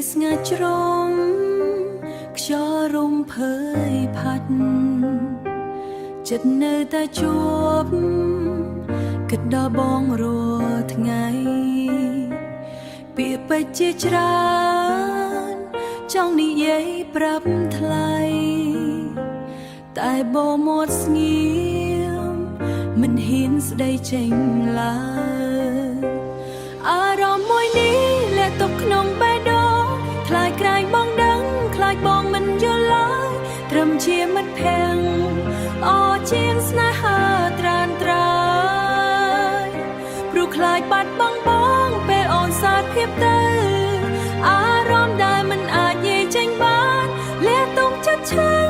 ស្ងាត់ជ្រងខ្យល់រំភើយផាត់ចិត្តនៅតែជួបគិតដល់បងរាល់ថ្ងៃពាក្យពេចន៍ជាច្រើនចង់និយាយប្រាប់ថ្លៃតែបងមាត់ស្ងៀមមិនហ៊ានស្ដីចេញឡើយអារម្មណ៍មួយនេះលាក់ទុកក្នុងបេះដូងខ្លាចក្រែងបងដឹងខ្លាចបងមិនយល់ឡើយត្រឹមជាមិត្តភក្តិអជាងស្នេហាត្រានត្រើយព្រោះខ្លាចបាត់បង់បងពេលអូនសារភាពទៅអារម្មណ៍ដែលមិនអាចនិយាយចេញបានលាក់ទុកចិត្តឈឹង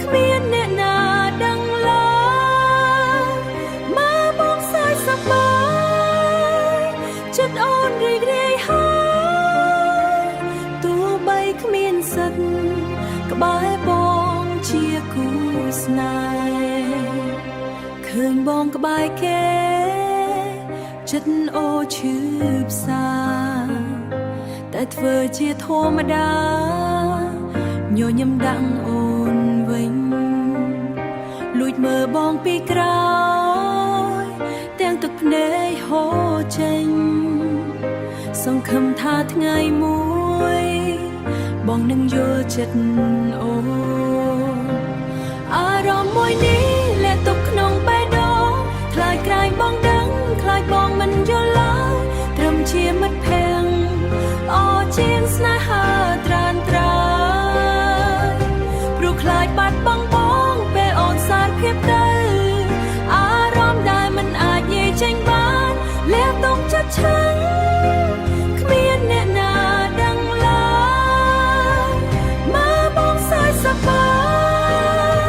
គ្មានអ្នកណាដឹងឡើយមកបងសើចសប្បាយចិត្តអូនរីករាយហើយទោះបីគ្មានសិទ្ធក្បែរបងជាគូស្នេហ៍ឃើញបងក្បែរគេចិត្តអូឈឺផ្សាតែធ្វើជាធម្មតាញញឹមដាក់អូនវិញលួចមើលបងពីក្រោយទាំងទឹកភ្នែកហូរចេញសង្ឃឹមថាថ្ងៃមួយបងនឹងយល់ចិត្តអូនអារម្មណ៍មួយនេះលាក់ទុកក្នុងបេះដូងខ្លាចក្រែងបងដឹងខ្លាចបងមិនយល់ឡើយត្រឹមជាមិត្តភក្តិអជាងស្នេហាត្រានត្រើយព្រោះខ្លាចបាត់បង់បងពេលអូនសារភាពទៅអារម្មណ៍ដែលមិនអាចនិយាយចេញបានលាក់ទុកចិត្តឈឹងគ្មានអ្នកណាដឹងឡើយមកបងសើចសប្បា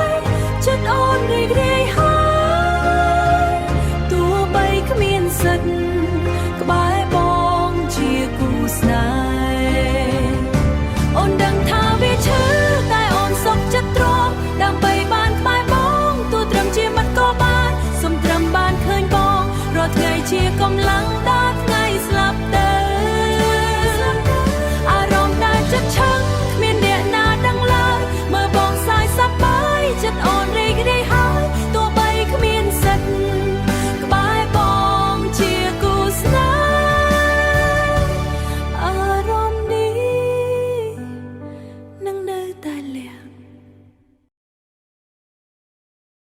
យចិត្តអូនរីករាយហើយទោះបីគ្មានសិទ្ធក្បែរបងជាគូស្នេហ៍អូនដឹងថាវាឈឺតែអូនសុខចិត្តទ្រាំដើម្បីបានក្បែរបងទោះត្រឹមជាមិត្តក៏បានសូមត្រឹមបានឃើញបងរាល់ថ្ងៃជាកម្លាំងដល់ថ្ងៃស្លាប់ទៅអារម្មណ៍ដែលចិត្តឈឹងគ្មានអ្នកណាដឹងឡើយមើលបងសើចសប្បាយចិត្តអូនរីករាយហើយទោះបីគ្មានសិទ្ធក្បែរបងជាគូស្នេហ៍អារម្មណ៍នេះនឹងនៅតែលាក់